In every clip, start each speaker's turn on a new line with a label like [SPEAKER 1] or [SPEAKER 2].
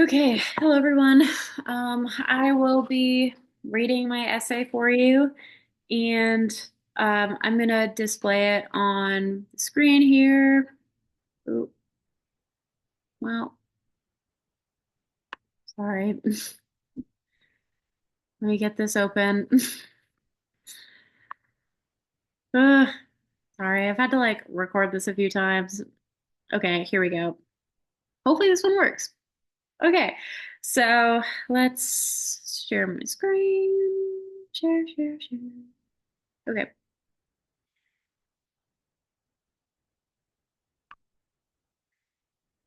[SPEAKER 1] Okay, hello everyone. I will be reading my essay for you, and I'm gonna display it on the screen here. Ooh, well, sorry. Let me get this open. Ugh, sorry, I've had to like record this a few times. Okay, here we go. Hopefully this one works. Okay, so let's share my screen. Share, share, share. Okay.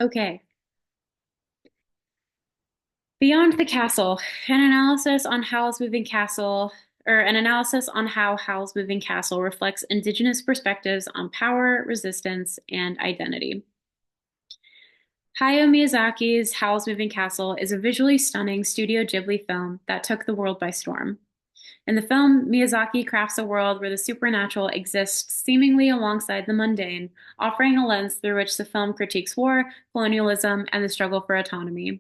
[SPEAKER 1] Okay. Beyond the Castle, an analysis on Howl's Moving Castle, or an analysis on how Howl's Moving Castle reflects Indigenous perspectives on power, resistance, and identity. Hayao Miyazaki's Howl's Moving Castle is a visually stunning Studio Ghibli film that took the world by storm. In the film, Miyazaki crafts a world where the supernatural exists seemingly alongside the mundane, offering a lens through which the film critiques war, colonialism, and the struggle for autonomy.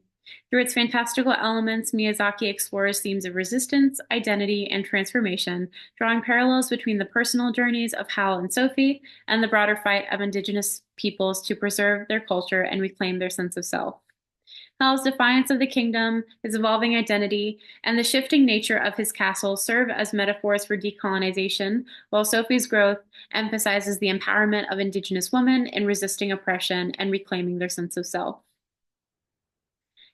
[SPEAKER 1] Through its fantastical elements, Miyazaki explores themes of resistance, identity, and transformation, drawing parallels between the personal journeys of Hal and Sophie and the broader fight of Indigenous peoples to preserve their culture and reclaim their sense of self. Hal's defiance of the kingdom, his evolving identity, and the shifting nature of his castle serve as metaphors for decolonization, while Sophie's growth emphasizes the empowerment of Indigenous women in resisting oppression and reclaiming their sense of self.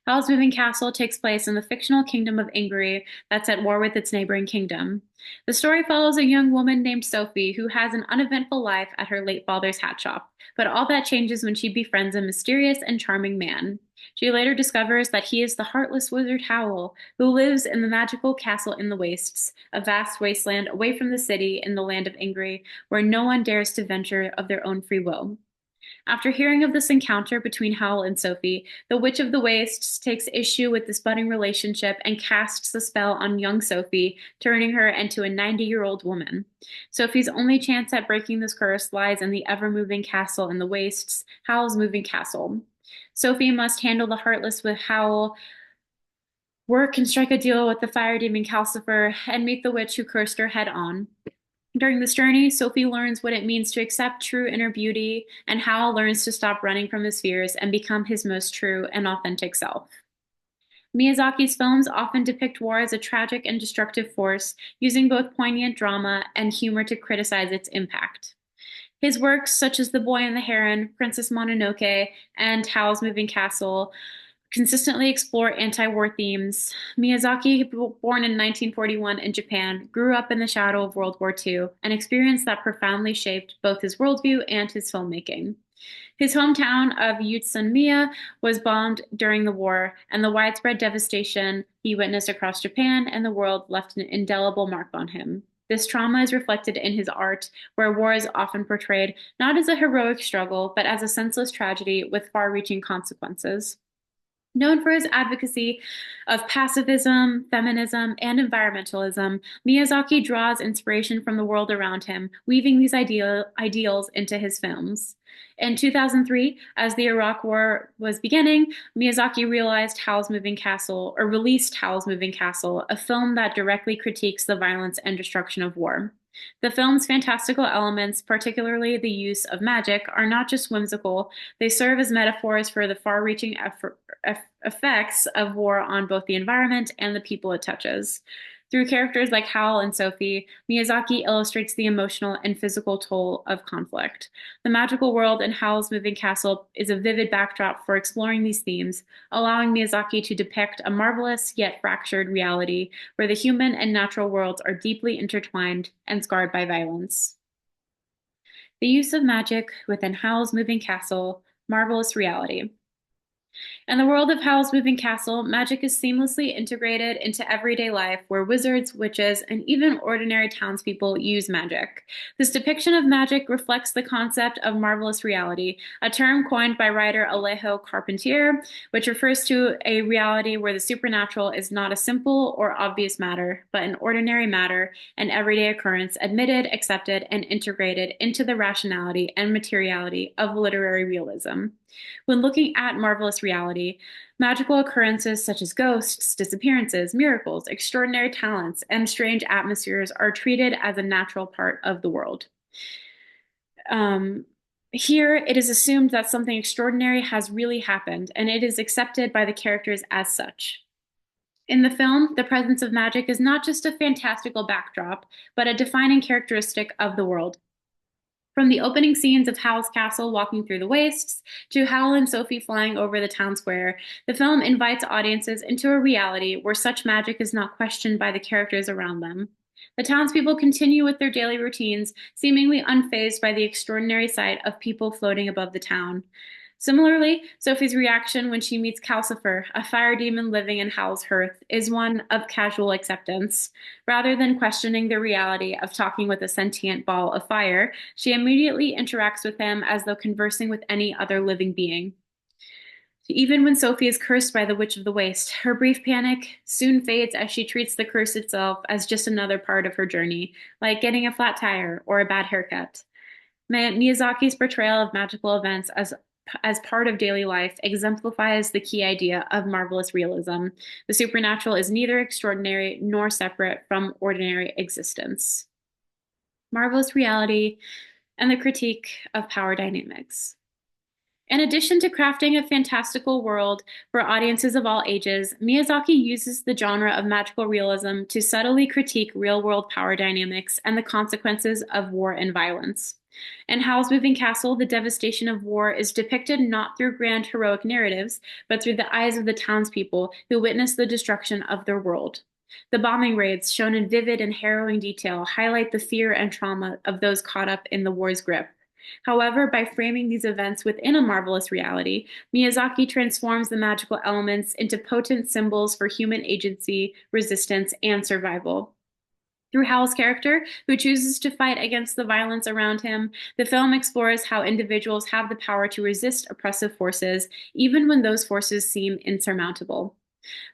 [SPEAKER 1] Howl's Moving Castle takes place in the fictional kingdom of Ingary that's at war with its neighboring kingdom. The story follows a young woman named Sophie who has an uneventful life at her late father's hat shop, but all that changes when she befriends a mysterious and charming man. She later discovers that he is the heartless wizard Howl, who lives in the magical castle in the wastes, a vast wasteland away from the city in the land of Ingary, where no one dares to venture of their own free will. After hearing of this encounter between Howl and Sophie, the Witch of the Wastes takes issue with this budding relationship and casts the spell on young Sophie, turning her into a 90-year-old woman. Sophie's only chance at breaking this curse lies in the ever-moving castle in the wastes, Howl's moving castle. Sophie must handle the Heartless with Howl, work and strike a deal with the fire demon Calcifer, and meet the witch who cursed her head on. During this journey, Sophie learns what it means to accept true inner beauty, and Hal learns to stop running from his fears and become his most true and authentic self. Miyazaki's films often depict war as a tragic and destructive force, using both poignant drama and humor to criticize its impact. His works, such as The Boy and the Heron, Princess Mononoke, and Howl's Moving Castle, consistently explore anti-war themes. Miyazaki, born in 1941 in Japan, grew up in the shadow of World War II, an experience that profoundly shaped both his worldview and his filmmaking. His hometown of Utsunomiya was bombed during the war, and the widespread devastation he witnessed across Japan and the world left an indelible mark on him. This trauma is reflected in his art, where war is often portrayed not as a heroic struggle, but as a senseless tragedy with far reaching consequences. Known for his advocacy of pacifism, feminism, and environmentalism, Miyazaki draws inspiration from the world around him, weaving these ideals into his films. In 2003, as the Iraq War was beginning, Miyazaki realized Howl's Moving Castle, or released Howl's Moving Castle, a film that directly critiques the violence and destruction of war. The film's fantastical elements, particularly the use of magic, are not just whimsical, they serve as metaphors for the far reaching effects of war on both the environment and the people it touches. Through characters like Howl and Sophie, Miyazaki illustrates the emotional and physical toll of conflict. The magical world in Howl's Moving Castle is a vivid backdrop for exploring these themes, allowing Miyazaki to depict a marvelous yet fractured reality where the human and natural worlds are deeply intertwined and scarred by violence. The use of magic within Howl's Moving Castle, marvelous reality. In the world of Howl's Moving Castle, magic is seamlessly integrated into everyday life where wizards, witches, and even ordinary townspeople use magic. This depiction of magic reflects the concept of marvelous reality, a term coined by writer Alejo Carpentier, which refers to a reality where the supernatural is not a simple or obvious matter, but an ordinary matter, an everyday occurrence admitted, accepted, and integrated into the rationality and materiality of literary realism. When looking at marvelous reality, magical occurrences such as ghosts, disappearances, miracles, extraordinary talents, and strange atmospheres are treated as a natural part of the world. Um, Here, it is assumed that something extraordinary has really happened, and it is accepted by the characters as such. In the film, the presence of magic is not just a fantastical backdrop, but a defining characteristic of the world. From the opening scenes of Howl's castle walking through the wastes to Howl and Sophie flying over the town square, the film invites audiences into a reality where such magic is not questioned by the characters around them. The townspeople continue with their daily routines, seemingly unfazed by the extraordinary sight of people floating above the town. Similarly, Sophie's reaction when she meets Calcifer, a fire demon living in Howl's hearth, is one of casual acceptance. Rather than questioning the reality of talking with a sentient ball of fire, she immediately interacts with him as though conversing with any other living being. Even when Sophie is cursed by the Witch of the Waste, her brief panic soon fades as she treats the curse itself as just another part of her journey, like getting a flat tire or a bad haircut. Miyazaki's portrayal of magical events as part of daily life exemplifies the key idea of marvelous realism. The supernatural is neither extraordinary nor separate from ordinary existence. Marvelous reality and the critique of power dynamics. In addition to crafting a fantastical world for audiences of all ages, Miyazaki uses the genre of magical realism to subtly critique real-world power dynamics and the consequences of war and violence. In Howl's Moving Castle, the devastation of war is depicted not through grand heroic narratives, but through the eyes of the townspeople who witness the destruction of their world. The bombing raids, shown in vivid and harrowing detail, highlight the fear and trauma of those caught up in the war's grip. However, by framing these events within a marvelous reality, Miyazaki transforms the magical elements into potent symbols for human agency, resistance, and survival. Through Howl's character, who chooses to fight against the violence around him, the film explores how individuals have the power to resist oppressive forces, even when those forces seem insurmountable.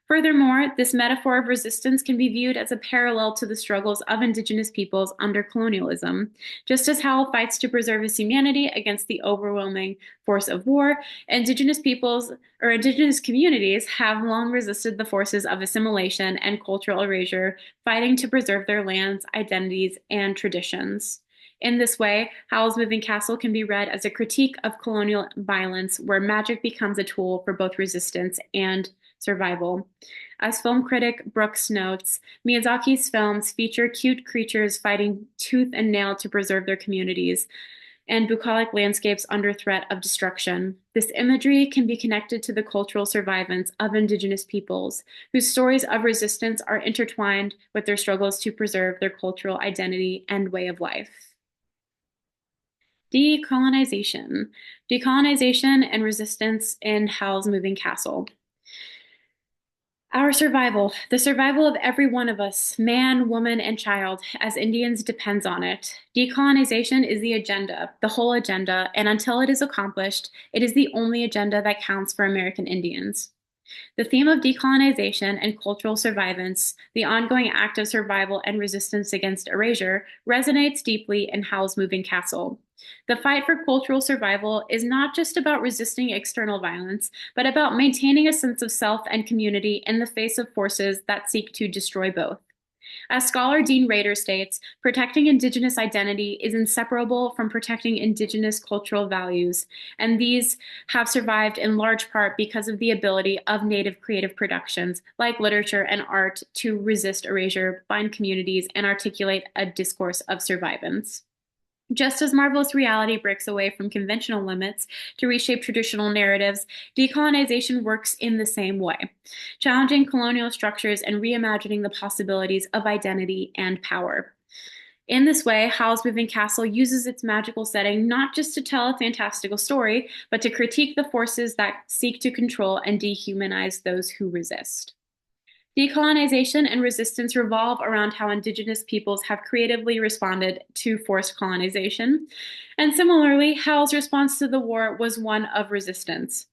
[SPEAKER 1] Furthermore, this metaphor of resistance can be viewed as a parallel to the struggles of Indigenous peoples under colonialism. Just as Howl fights to preserve his humanity against the overwhelming force of war, Indigenous peoples or Indigenous communities have long resisted the forces of assimilation and cultural erasure, fighting to preserve their lands, identities, and traditions. In this way, Howl's Moving Castle can be read as a critique of colonial violence, where magic becomes a tool for both resistance and survival. As film critic Brooks notes, Miyazaki's films feature cute creatures fighting tooth and nail to preserve their communities, and bucolic landscapes under threat of destruction. This imagery can be connected to the cultural survivance of Indigenous peoples, whose stories of resistance are intertwined with their struggles to preserve their cultural identity and way of life. Decolonization. Decolonization and resistance in Howl's Moving Castle. Our survival, the survival of every one of us, man, woman, and child, as Indians, depends on it. Decolonization is the agenda, the whole agenda, and until it is accomplished, it is the only agenda that counts for American Indians. The theme of decolonization and cultural survivance, the ongoing act of survival and resistance against erasure, resonates deeply in Howl's Moving Castle. The fight for cultural survival is not just about resisting external violence, but about maintaining a sense of self and community in the face of forces that seek to destroy both. As scholar Dean Rader states, protecting Indigenous identity is inseparable from protecting Indigenous cultural values, and these have survived in large part because of the ability of Native creative productions, like literature and art, to resist erasure, bind communities, and articulate a discourse of survivance. Just as marvelous reality breaks away from conventional limits to reshape traditional narratives, decolonization works in the same way, challenging colonial structures and reimagining the possibilities of identity and power. In this way, Howl's Moving Castle uses its magical setting not just to tell a fantastical story, but to critique the forces that seek to control and dehumanize those who resist. Decolonization and resistance revolve around how Indigenous peoples have creatively responded to forced colonization. And similarly, Howell's response to the war was one of resistance.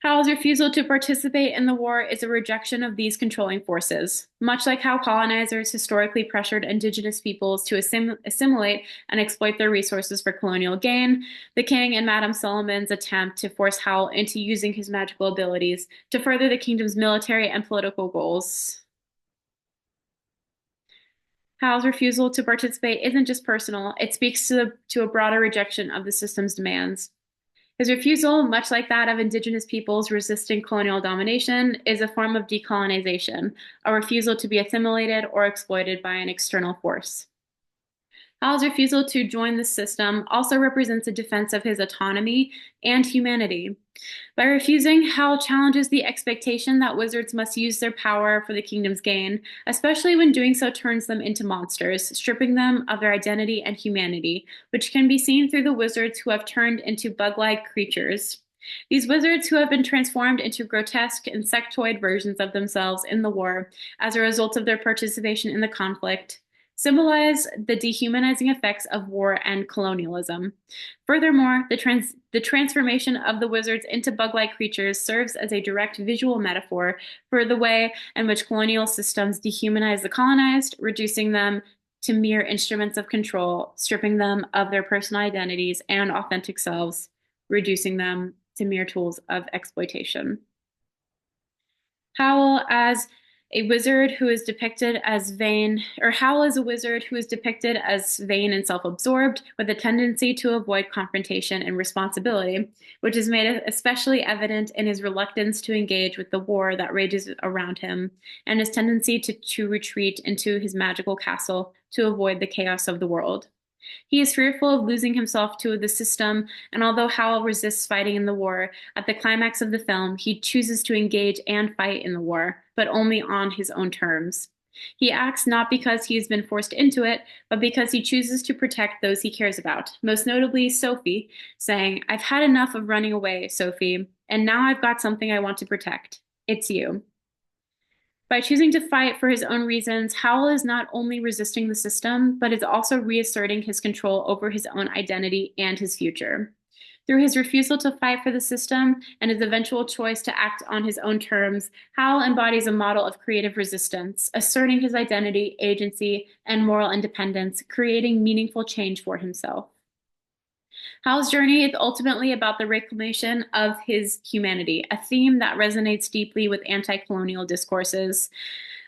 [SPEAKER 1] Howell's refusal to participate in the war is a rejection of these controlling forces. Much like how colonizers historically pressured indigenous peoples to assimilate and exploit their resources for colonial gain, the king and Madame Solomon's attempt to force Howell into using his magical abilities to further the kingdom's military and political goals. Howell's refusal to participate isn't just personal, it speaks to a broader rejection of the system's demands. His refusal, much like that of indigenous peoples resisting colonial domination, is a form of decolonization, a refusal to be assimilated or exploited by an external force. Howell's refusal to join the system also represents a defense of his autonomy and humanity. By refusing, Howl challenges the expectation that wizards must use their power for the kingdom's gain, especially when doing so turns them into monsters, stripping them of their identity and humanity, which can be seen through the wizards who have turned into bug-like creatures. These wizards who have been transformed into grotesque insectoid versions of themselves in the war as a result of their participation in the conflict symbolize the dehumanizing effects of war and colonialism. Furthermore, the transformation of the wizards into bug-like creatures serves as a direct visual metaphor for the way in which colonial systems dehumanize the colonized, reducing them to mere instruments of control, stripping them of their personal identities and authentic selves, reducing them to mere tools of exploitation. Howl as a wizard who is depicted as vain, or Howl is a wizard who is depicted as vain and self-absorbed with a tendency to avoid confrontation and responsibility, which is made especially evident in his reluctance to engage with the war that rages around him, and his tendency to retreat into his magical castle to avoid the chaos of the world. He is fearful of losing himself to the system, and although Howl resists fighting in the war, at the climax of the film, he chooses to engage and fight in the war, but only on his own terms. He acts not because he has been forced into it, but because he chooses to protect those he cares about, most notably Sophie, saying, "I've had enough of running away, Sophie, and now I've got something I want to protect. It's you." By choosing to fight for his own reasons, Howl is not only resisting the system, but is also reasserting his control over his own identity and his future. Through his refusal to fight for the system and his eventual choice to act on his own terms, Howl embodies a model of creative resistance, asserting his identity, agency, and moral independence, creating meaningful change for himself. Hal's journey is ultimately about the reclamation of his humanity, a theme that resonates deeply with anti-colonial discourses.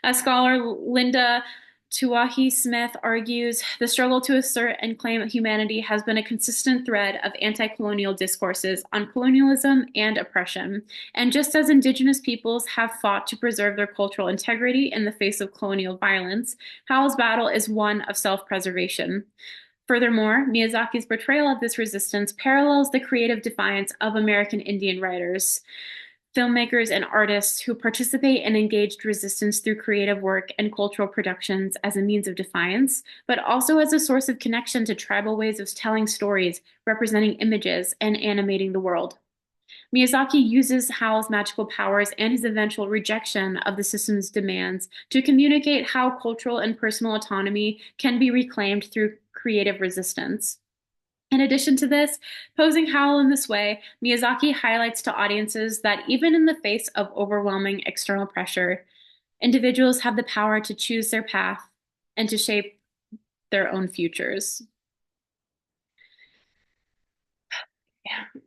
[SPEAKER 1] As scholar Linda Tuahi Smith argues, the struggle to assert and claim humanity has been a consistent thread of anti-colonial discourses on colonialism and oppression. And just as Indigenous peoples have fought to preserve their cultural integrity in the face of colonial violence, Howell's battle is one of self-preservation. Furthermore, Miyazaki's portrayal of this resistance parallels the creative defiance of American Indian writers, filmmakers, and artists who participate in engaged resistance through creative work and cultural productions as a means of defiance, but also as a source of connection to tribal ways of telling stories, representing images, and animating the world. Miyazaki uses Howl's magical powers and his eventual rejection of the system's demands to communicate how cultural and personal autonomy can be reclaimed through creative resistance. In addition to this, posing Howl in this way, Miyazaki highlights to audiences that even in the face of overwhelming external pressure, individuals have the power to choose their path and to shape their own futures. Yeah.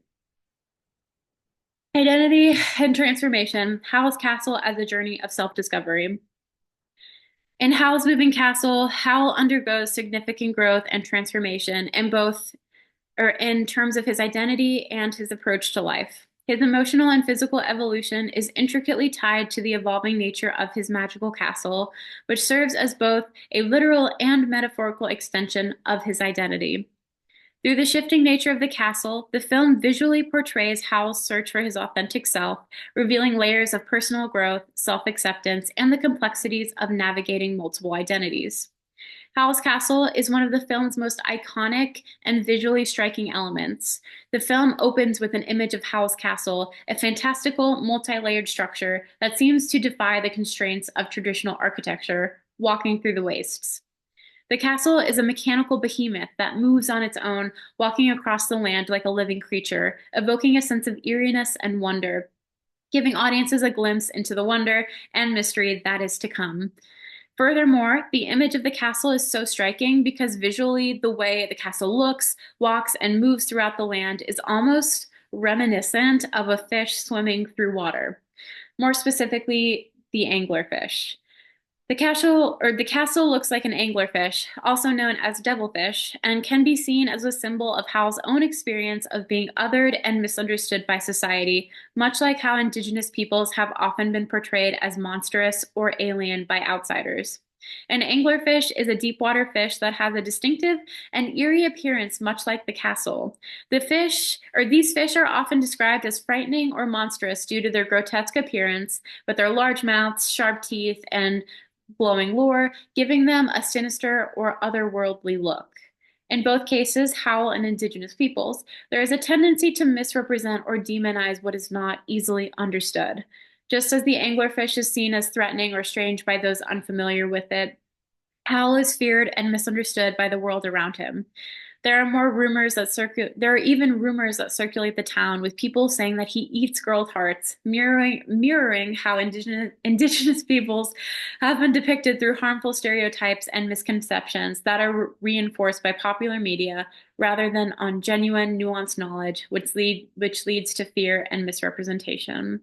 [SPEAKER 1] Identity and transformation, Howl's Castle as a journey of self-discovery. In Howl's Moving Castle, Howl undergoes significant growth and transformation in both, or in terms of his identity and his approach to life. His emotional and physical evolution is intricately tied to the evolving nature of his magical castle, which serves as both a literal and metaphorical extension of his identity. Through the shifting nature of the castle, the film visually portrays Howl's search for his authentic self, revealing layers of personal growth, self-acceptance, and the complexities of navigating multiple identities. Howl's Castle is one of the film's most iconic and visually striking elements. The film opens with an image of Howl's Castle, a fantastical, multi-layered structure that seems to defy the constraints of traditional architecture, walking through the wastes. The castle is a mechanical behemoth that moves on its own, walking across the land like a living creature, evoking a sense of eeriness and wonder, giving audiences a glimpse into the wonder and mystery that is to come. Furthermore, the image of the castle is so striking because visually the way the castle looks, walks, and moves throughout the land is almost reminiscent of a fish swimming through water, more specifically, the anglerfish. The castle looks like an anglerfish, also known as devilfish, and can be seen as a symbol of Hal's own experience of being othered and misunderstood by society, much like how Indigenous peoples have often been portrayed as monstrous or alien by outsiders. An anglerfish is a deep water fish that has a distinctive and eerie appearance, much like the castle. These fish are often described as frightening or monstrous due to their grotesque appearance, with their large mouths, sharp teeth, and blowing lure, giving them a sinister or otherworldly look. In both cases, Howl and Indigenous peoples, there is a tendency to misrepresent or demonize what is not easily understood. Just as the anglerfish is seen as threatening or strange by those unfamiliar with it, Howl is feared and misunderstood by the world around him. There are even rumors that circulate the town with people saying that he eats girls' hearts, mirroring how indigenous peoples have been depicted through harmful stereotypes and misconceptions that are reinforced by popular media rather than on genuine, nuanced knowledge, which leads to fear and misrepresentation.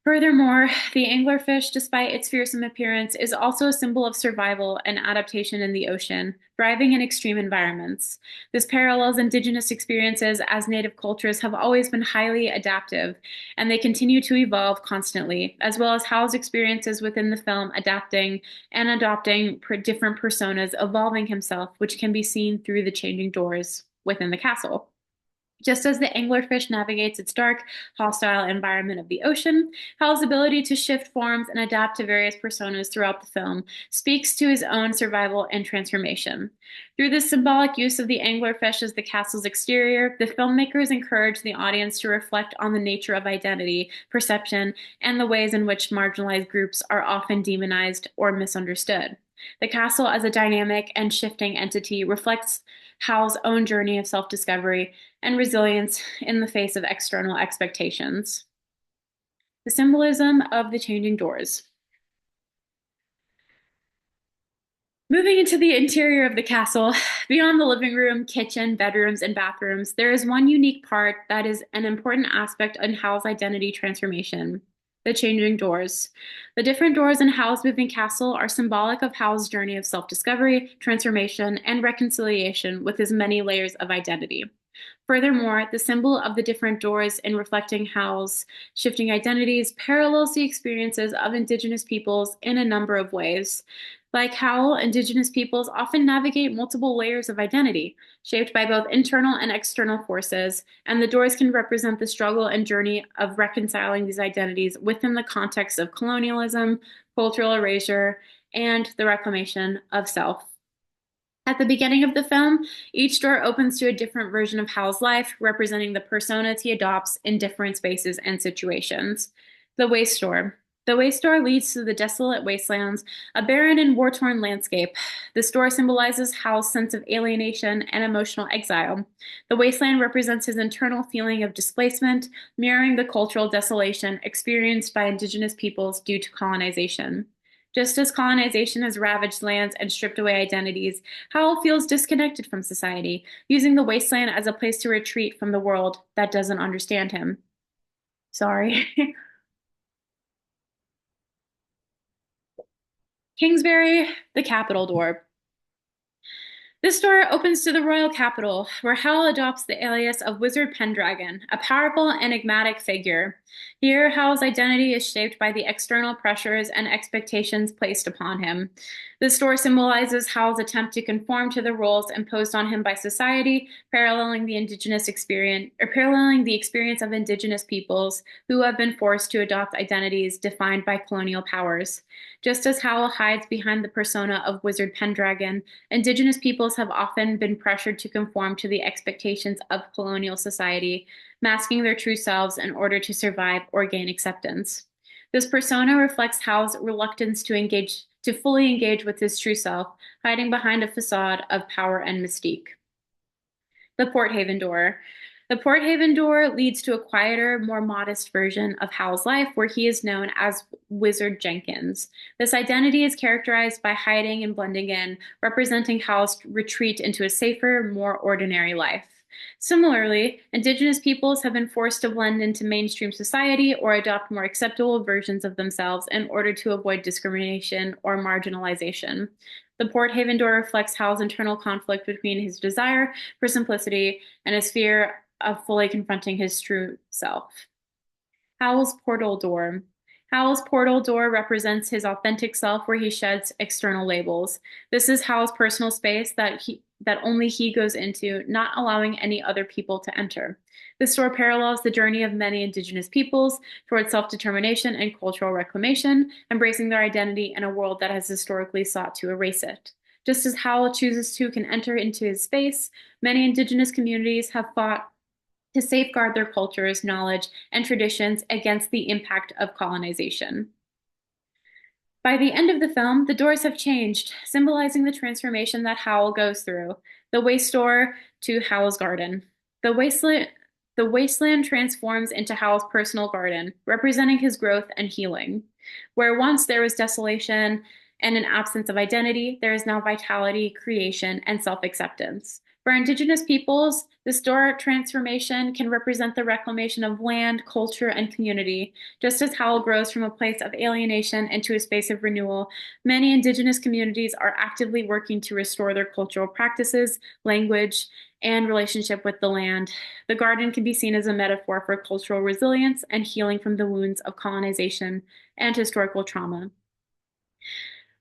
[SPEAKER 1] Furthermore, the anglerfish, despite its fearsome appearance, is also a symbol of survival and adaptation in the ocean, thriving in extreme environments. This parallels indigenous experiences as native cultures have always been highly adaptive, and they continue to evolve constantly, as well as Hal's experiences within the film adapting and adopting different personas, evolving himself, which can be seen through the changing doors within the castle. Just as the anglerfish navigates its dark, hostile environment of the ocean, Hal's ability to shift forms and adapt to various personas throughout the film speaks to his own survival and transformation. Through this symbolic use of the anglerfish as the castle's exterior, the filmmakers encourage the audience to reflect on the nature of identity, perception, and the ways in which marginalized groups are often demonized or misunderstood. The castle, as a dynamic and shifting entity, reflects Hal's own journey of self discovery and resilience in the face of external expectations. The symbolism of the changing doors. Moving into the interior of the castle, beyond the living room, kitchen, bedrooms, and bathrooms, there is one unique part that is an important aspect in Hal's identity transformation: the changing doors. The different doors in Hal's moving castle are symbolic of Hal's journey of self discovery, transformation, and reconciliation with his many layers of identity. Furthermore, the symbol of the different doors in reflecting Howl's shifting identities parallels the experiences of Indigenous peoples in a number of ways. Like Howl, Indigenous peoples often navigate multiple layers of identity, shaped by both internal and external forces, and the doors can represent the struggle and journey of reconciling these identities within the context of colonialism, cultural erasure, and the reclamation of self. At the beginning of the film, each door opens to a different version of Hal's life, representing the personas he adopts in different spaces and situations. The Waste Door. The Waste Door leads to the desolate wastelands, a barren and war-torn landscape. This door symbolizes Hal's sense of alienation and emotional exile. The wasteland represents his internal feeling of displacement, mirroring the cultural desolation experienced by Indigenous peoples due to colonization. Just as colonization has ravaged lands and stripped away identities, Howl feels disconnected from society, using the wasteland as a place to retreat from the world that doesn't understand him. Sorry. Kingsbury, the Capitol Door. This door opens to the royal capital, where Howl adopts the alias of Wizard Pendragon, a powerful, enigmatic figure. Here, Howl's identity is shaped by the external pressures and expectations placed upon him. This door symbolizes Howl's attempt to conform to the roles imposed on him by society, paralleling the experience of Indigenous peoples who have been forced to adopt identities defined by colonial powers. Just as Howl hides behind the persona of Wizard Pendragon, Indigenous peoples have often been pressured to conform to the expectations of colonial society, masking their true selves in order to survive or gain acceptance. This persona reflects Howl's reluctance to engage to fully engage with his true self, hiding behind a facade of power and mystique. The Port Haven Door. The Port Haven Door leads to a quieter, more modest version of Howl's life, where he is known as Wizard Jenkins. This identity is characterized by hiding and blending in, representing Howl's retreat into a safer, more ordinary life. Similarly, Indigenous peoples have been forced to blend into mainstream society or adopt more acceptable versions of themselves in order to avoid discrimination or marginalization. The Port Haven Door reflects Howl's internal conflict between his desire for simplicity and his fear of fully confronting his true self. Howl's Portal Door. Howl's portal door represents his authentic self, where he sheds external labels. This is Howl's personal space that only he goes into, not allowing any other people to enter. This door parallels the journey of many Indigenous peoples towards self-determination and cultural reclamation, embracing their identity in a world that has historically sought to erase it. Just as Howl chooses who can enter into his space, many Indigenous communities have fought to safeguard their cultures, knowledge, and traditions against the impact of colonization. By the end of the film, the doors have changed, symbolizing the transformation that Howl goes through. The waste door to Howl's garden. The wasteland transforms into Howl's personal garden, representing his growth and healing. Where once there was desolation and an absence of identity, there is now vitality, creation, and self-acceptance. For Indigenous peoples, this door transformation can represent the reclamation of land, culture, and community. Just as Howl grows from a place of alienation into a space of renewal, many Indigenous communities are actively working to restore their cultural practices, language, and relationship with the land. The garden can be seen as a metaphor for cultural resilience and healing from the wounds of colonization and historical trauma.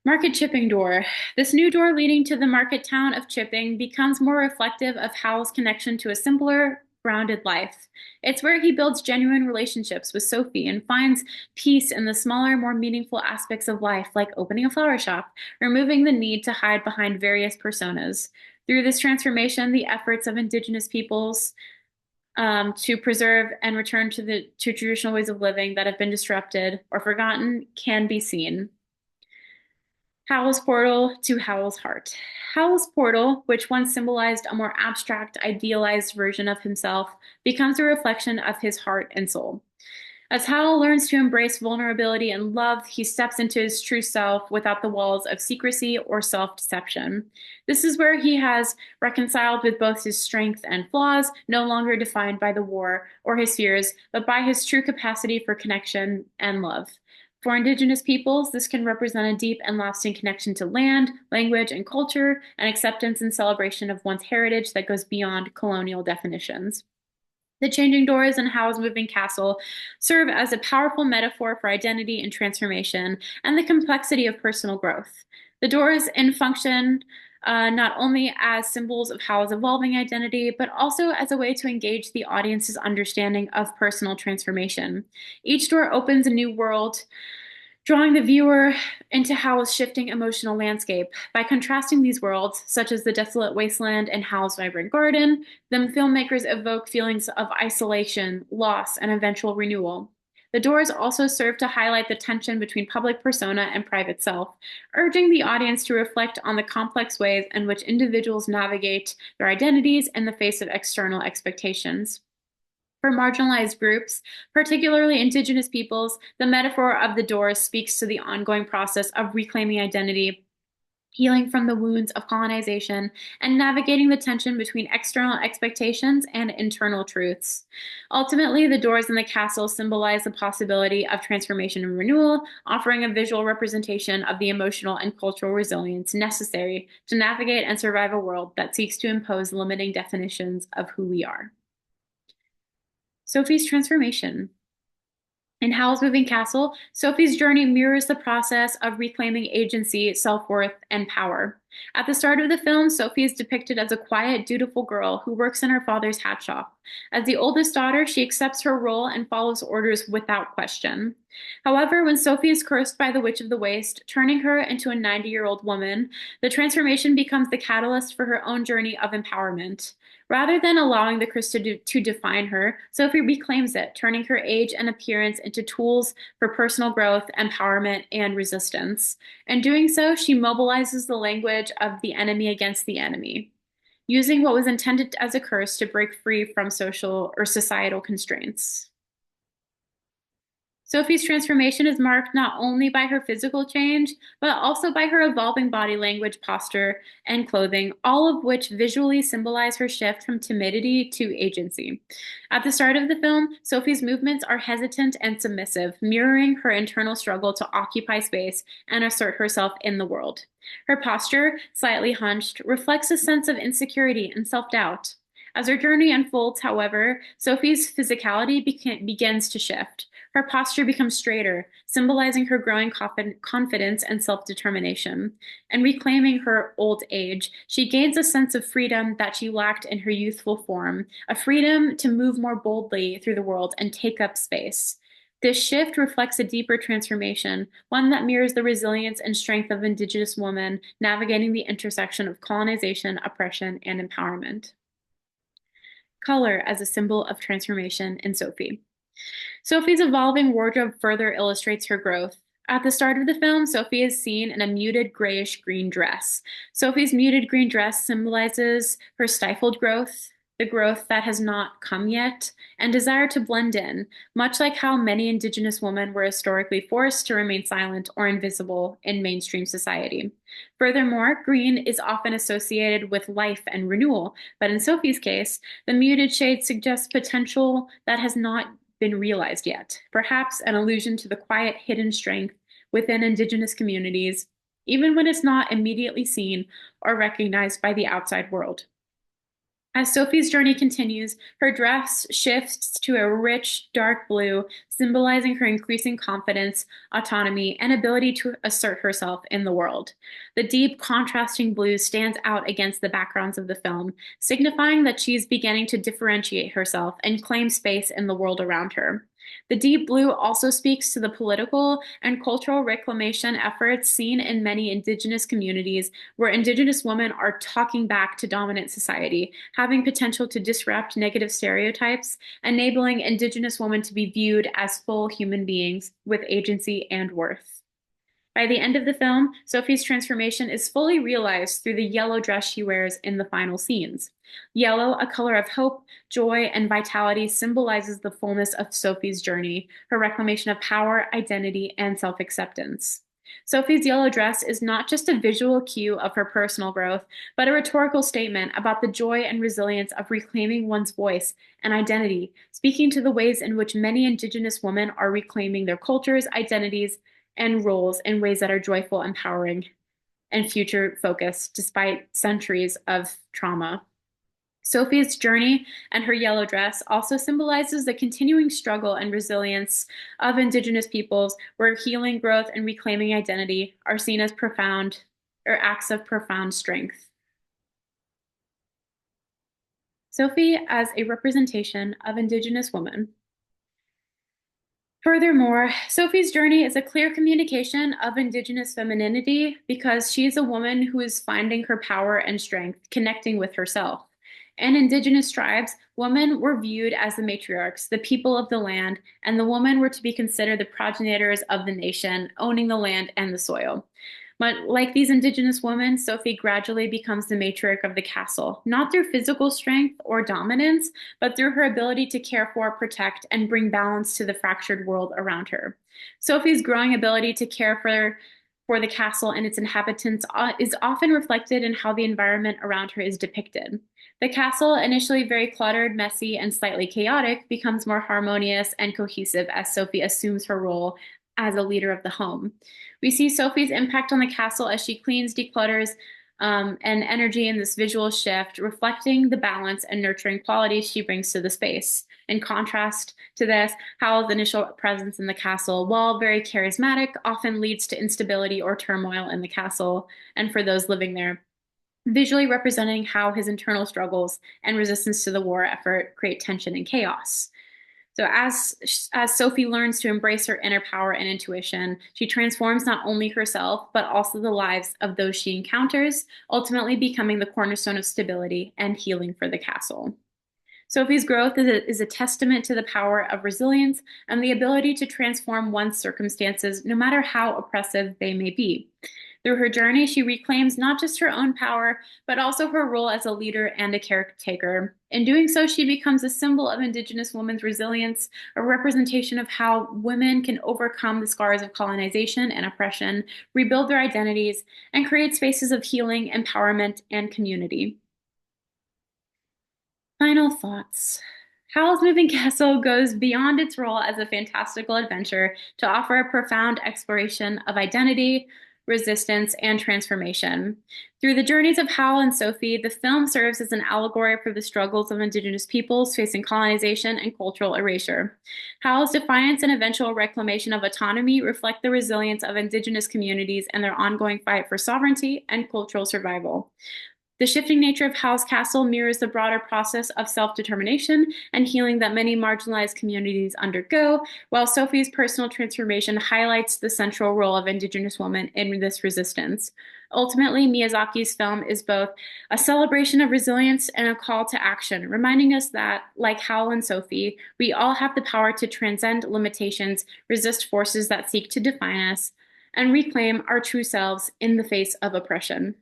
[SPEAKER 1] Market Chipping Door. This new door leading to the market town of Chipping becomes more reflective of Howl's connection to a simpler, grounded life. It's where he builds genuine relationships with Sophie and finds peace in the smaller, more meaningful aspects of life, like opening a flower shop, removing the need to hide behind various personas. Through this transformation, the efforts of Indigenous peoples to preserve and return to traditional ways of living that have been disrupted or forgotten can be seen. Howl's Portal to Howl's Heart. Howl's portal, which once symbolized a more abstract, idealized version of himself, becomes a reflection of his heart and soul. As Howl learns to embrace vulnerability and love, he steps into his true self without the walls of secrecy or self-deception. This is where he has reconciled with both his strengths and flaws, no longer defined by the war or his fears, but by his true capacity for connection and love. For Indigenous peoples, this can represent a deep and lasting connection to land, language, and culture, and acceptance and celebration of one's heritage that goes beyond colonial definitions. The changing doors in Howl's moving castle serve as a powerful metaphor for identity and transformation and the complexity of personal growth. The doors function not only as symbols of Howl's evolving identity, but also as a way to engage the audience's understanding of personal transformation. Each door opens a new world, drawing the viewer into Howl's shifting emotional landscape. By contrasting these worlds, such as the desolate wasteland and Howl's vibrant garden, the filmmakers evoke feelings of isolation, loss, and eventual renewal. The doors also serve to highlight the tension between public persona and private self, urging the audience to reflect on the complex ways in which individuals navigate their identities in the face of external expectations. For marginalized groups, particularly Indigenous peoples, the metaphor of the doors speaks to the ongoing process of reclaiming identity, healing from the wounds of colonization, and navigating the tension between external expectations and internal truths. Ultimately, the doors in the castle symbolize the possibility of transformation and renewal, offering a visual representation of the emotional and cultural resilience necessary to navigate and survive a world that seeks to impose limiting definitions of who we are. Sophie's transformation. In Howl's Moving Castle, Sophie's journey mirrors the process of reclaiming agency, self-worth, and power. At the start of the film, Sophie is depicted as a quiet, dutiful girl who works in her father's hat shop. As the oldest daughter, she accepts her role and follows orders without question. However, when Sophie is cursed by the Witch of the Waste, turning her into a 90-year-old woman, the transformation becomes the catalyst for her own journey of empowerment. Rather than allowing the curse to define her, Sophie reclaims it, turning her age and appearance into tools for personal growth, empowerment, and resistance. In doing so, she mobilizes the language of the enemy against the enemy, using what was intended as a curse to break free from social or societal constraints. Sophie's transformation is marked not only by her physical change, but also by her evolving body language, posture, and clothing, all of which visually symbolize her shift from timidity to agency. At the start of the film, Sophie's movements are hesitant and submissive, mirroring her internal struggle to occupy space and assert herself in the world. Her posture, slightly hunched, reflects a sense of insecurity and self-doubt. As her journey unfolds, however, Sophie's physicality begins to shift. Her posture becomes straighter, symbolizing her growing confidence and self-determination. And reclaiming her old age, she gains a sense of freedom that she lacked in her youthful form, a freedom to move more boldly through the world and take up space. This shift reflects a deeper transformation, one that mirrors the resilience and strength of Indigenous women navigating the intersection of colonization, oppression, and empowerment. Color as a symbol of transformation in Sophie. Sophie's evolving wardrobe further illustrates her growth. At the start of the film, Sophie is seen in a muted grayish green dress. Sophie's muted green dress symbolizes her stifled growth, the growth that has not come yet, and desire to blend in, much like how many Indigenous women were historically forced to remain silent or invisible in mainstream society. Furthermore, green is often associated with life and renewal, but in Sophie's case, the muted shade suggests potential that has not been realized yet, perhaps an allusion to the quiet hidden strength within Indigenous communities, even when it's not immediately seen or recognized by the outside world. As Sophie's journey continues, her dress shifts to a rich, dark blue, symbolizing her increasing confidence, autonomy, and ability to assert herself in the world. The deep, contrasting blue stands out against the backgrounds of the film, signifying that she's beginning to differentiate herself and claim space in the world around her. The deep blue also speaks to the political and cultural reclamation efforts seen in many Indigenous communities where Indigenous women are talking back to dominant society, having potential to disrupt negative stereotypes, enabling Indigenous women to be viewed as full human beings with agency and worth. By the end of the film, Sophie's transformation is fully realized through the yellow dress she wears in the final scenes. Yellow, a color of hope, joy, and vitality, symbolizes the fullness of Sophie's journey, her reclamation of power, identity, and self-acceptance. Sophie's yellow dress is not just a visual cue of her personal growth, but a rhetorical statement about the joy and resilience of reclaiming one's voice and identity, speaking to the ways in which many Indigenous women are reclaiming their cultures, identities, and roles in ways that are joyful, empowering, and future focused despite centuries of trauma. Sophie's journey and her yellow dress also symbolizes the continuing struggle and resilience of Indigenous peoples where healing, growth, and reclaiming identity are seen as profound or acts of profound strength. Sophie as a representation of Indigenous women. Furthermore, Sophie's journey is a clear communication of Indigenous femininity because she is a woman who is finding her power and strength, connecting with herself. In Indigenous tribes, women were viewed as the matriarchs, the people of the land, and the women were to be considered the progenitors of the nation, owning the land and the soil. But like these Indigenous women, Sophie gradually becomes the matriarch of the castle, not through physical strength or dominance, but through her ability to care for, protect, and bring balance to the fractured world around her. Sophie's growing ability to care for the castle and its inhabitants is often reflected in how the environment around her is depicted. The castle, initially very cluttered, messy, and slightly chaotic, becomes more harmonious and cohesive as Sophie assumes her role as a leader of the home. We see Sophie's impact on the castle as she cleans, declutters, and energy in this visual shift, reflecting the balance and nurturing qualities she brings to the space. In contrast to this, Howl's initial presence in the castle, while very charismatic, often leads to instability or turmoil in the castle and for those living there, visually representing how his internal struggles and resistance to the war effort create tension and chaos. So as Sophie learns to embrace her inner power and intuition, she transforms not only herself, but also the lives of those she encounters, ultimately becoming the cornerstone of stability and healing for the castle. Sophie's growth is a testament to the power of resilience and the ability to transform one's circumstances, no matter how oppressive they may be. Through her journey, she reclaims not just her own power, but also her role as a leader and a caretaker. In doing so, she becomes a symbol of Indigenous women's resilience, a representation of how women can overcome the scars of colonization and oppression, rebuild their identities, and create spaces of healing, empowerment, and community. Final thoughts. Howl's Moving Castle goes beyond its role as a fantastical adventure to offer a profound exploration of identity, resistance, and transformation. Through the journeys of Howl and Sophie, the film serves as an allegory for the struggles of Indigenous peoples facing colonization and cultural erasure. Howl's defiance and eventual reclamation of autonomy reflect the resilience of Indigenous communities and their ongoing fight for sovereignty and cultural survival. The shifting nature of Howl's Castle mirrors the broader process of self-determination and healing that many marginalized communities undergo, while Sophie's personal transformation highlights the central role of Indigenous women in this resistance. Ultimately, Miyazaki's film is both a celebration of resilience and a call to action, reminding us that, like Howl and Sophie, we all have the power to transcend limitations, resist forces that seek to define us, and reclaim our true selves in the face of oppression.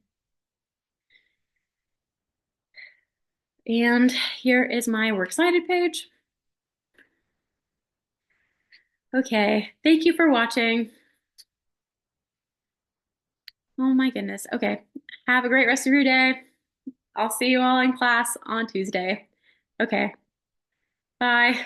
[SPEAKER 1] And here is my works cited page. Okay, thank you for watching. Oh my goodness. Okay, have a great rest of your day. I'll see you all in class on Tuesday. Okay, bye.